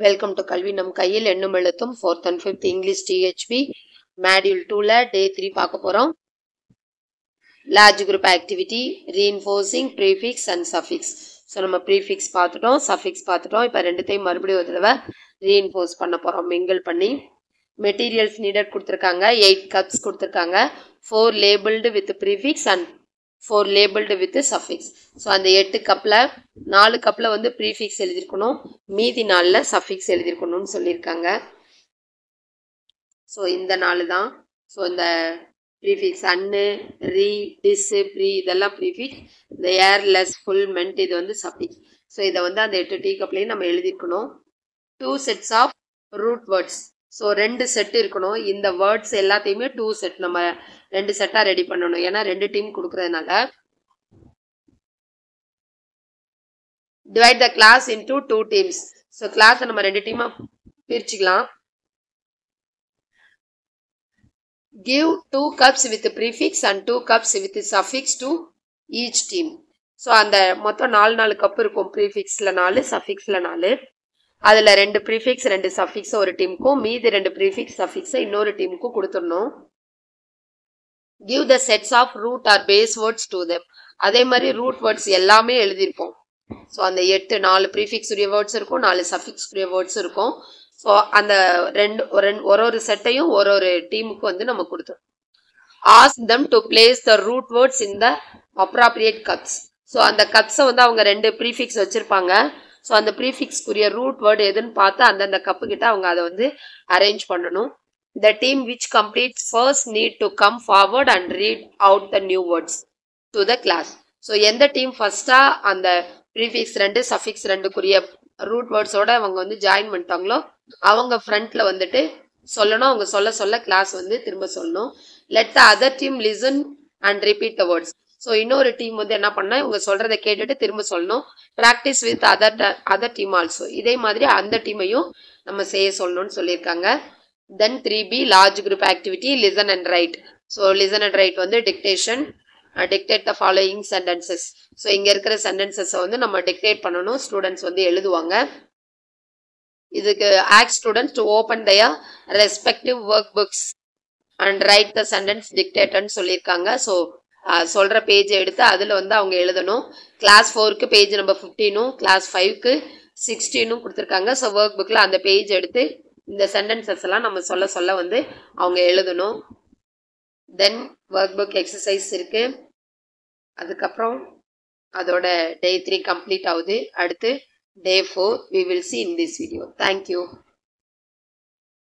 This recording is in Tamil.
வெல்கம் டு கல்வி நம் கையில் எண்ணும் எழுத்தும் 4th and 5th English DHP module 2ல டே 3 பார்க்க போறோம். Large group activity reinforcing prefix and suffix. So நம்ம ப்ரீஃபிக்ஸ் பார்த்துட்டோம், சஃபிக்ஸ் பார்த்துட்டோம். இப்போ ரெண்டுத்தையும் மறுபடியும் ஒரு தடவை ரீஇன்ஃபோர்ஸ் பண்ண போகிறோம், மிங்கிள் பண்ணி. மெட்டீரியல்ஸ் நீடட் கொடுத்துருக்காங்க, 8 கப்ஸ் கொடுத்துருக்காங்க, 4 labelled with prefix and 4 labelled with suffix. So அந்த 8 கப்பில் 4 கப்பில் வந்து ப்ரீஃபிக்ஸ் எழுதியிருக்கணும், மீதி 4ல் சஃபிக்ஸ் எழுதியிருக்கணும்னு சொல்லியிருக்காங்க. ஸோ இந்த 4 தான். ஸோ இந்த ப்ரீஃபிக்ஸ் அன்னு, ரீ, டிஸ்ஸு, ப்ரீ இதெல்லாம் ப்ரீஃபிக்ஸ். இந்த ஏர், லெஸ், ஃபுல், மென்ட் இது வந்து சஃபிக்ஸ். ஸோ இதை வந்து அந்த 8 டீ கப்லையும் நம்ம எழுதியிருக்கணும். 2 sets of root words. So 2 set இருக்கணும். இந்த வேர்ட்ஸ் எல்லாத்தையுமே 2 செட் நம்ம 2 செட்டாக ரெடி பண்ணணும், ஏன்னா 2 டீம் கொடுக்குறதுனால. Divide the class into 2 teams. So கிளாஸை நம்ம 2 டீமாக பிரிச்சுக்கலாம். Give 2 cups with prefix and 2 cups with suffix to each team. So அந்த மொத்தம் 4 கப் இருக்கும். ப்ரீஃபிக்ஸில் 4, சஃபிக்ஸில் 4. அதில் 2 ப்ரீஃபிக்ஸ் 2 சஃபிக்ஸை ஒரு டீமுக்கும், மீதி 2 ப்ரீஃபிக்ஸ் சஃபிக்ஸை இன்னொரு டீமுக்கும் கொடுத்துடணும். Give the sets of root or base words to them. அதே மாதிரி ரூட் வேர்ட்ஸ் எல்லாமே எழுதியிருப்போம். ஸோ அந்த 8 4 ப்ரீஃபிக்ஸ் உரிய வேர்ட்ஸ் இருக்கும், 4 சஃபிக்ஸ் உரிய வேர்ட்ஸ் இருக்கும். ஸோ அந்த ஒரு செட்டையும் ஒரு டீமுக்கு வந்து நம்ம கொடுத்தோம். Ask them to place the root words in the appropriate cups. So அந்த கப்ஸை வந்து அவங்க 2 ப்ரீஃபிக்ஸ் வச்சுருப்பாங்க. ஸோ அந்த ப்ரீஃபிக்ஸ்க்குரிய ரூட் வேர்டு எதுன்னு பார்த்து அந்தந்த கப்பு கிட்ட அவங்க அதை வந்து அரேஞ்ச் பண்ணணும். The team which completes first need to come forward and read out the new words to the class. So எந்த டீம் ஃபர்ஸ்ட்டாக அந்த ப்ரீஃபிக்ஸ் 2 சஃபிக்ஸ் 2க்குரிய ரூட் வேர்ட்ஸோட அவங்க வந்து ஜாயின் பண்ணிட்டாங்களோ அவங்க ஃப்ரண்ட்ல வந்துட்டு சொல்லணும். அவங்க சொல்ல கிளாஸ் வந்து திரும்ப சொல்லணும். Let the other team listen and repeat the words. So இன்னொரு டீம் வந்து என்ன பண்ணா இவங்க சொல்றதை கேட்டுட்டு திரும்ப சொல்லணும். Practice with other team also. இதே மாதிரி அந்த டீமையும் நம்ம செய்ய சொல்லணும்னு சொல்லியிருக்காங்க. Then 3B large group activity listen and write. So listen and write வந்து dictation. Dictate the following sentences. So இங்கே இருக்கிற சென்டென்சஸை வந்து நம்ம டிக்டேட் பண்ணணும், ஸ்டூடெண்ட்ஸ் வந்து எழுதுவாங்க. இதுக்கு act students to open their respective work books and write the sentence டிக்டேட்டர்னு சொல்லியிருக்காங்க. ஸோ சொல்கிற பேஜை எடுத்து அதில் வந்து அவங்க எழுதணும். கிளாஸ் 4க்கு பேஜ் நம்பர் 15ம் கிளாஸ் 5க்கு 16ம் கொடுத்துருக்காங்க. ஸோ ஒர்க் புக்கில் அந்த பேஜ் எடுத்து இந்த சென்டென்சஸ் எல்லாம் நம்ம சொல்ல வந்து அவங்க எழுதணும். தென் ஒர்க் புக் எக்ஸசைஸ் இருக்குது. அதுக்கப்புறம் அதோட டே 3 கம்ப்ளீட் ஆகுது. அடுத்து டே 4 we will see in this video. Thank you.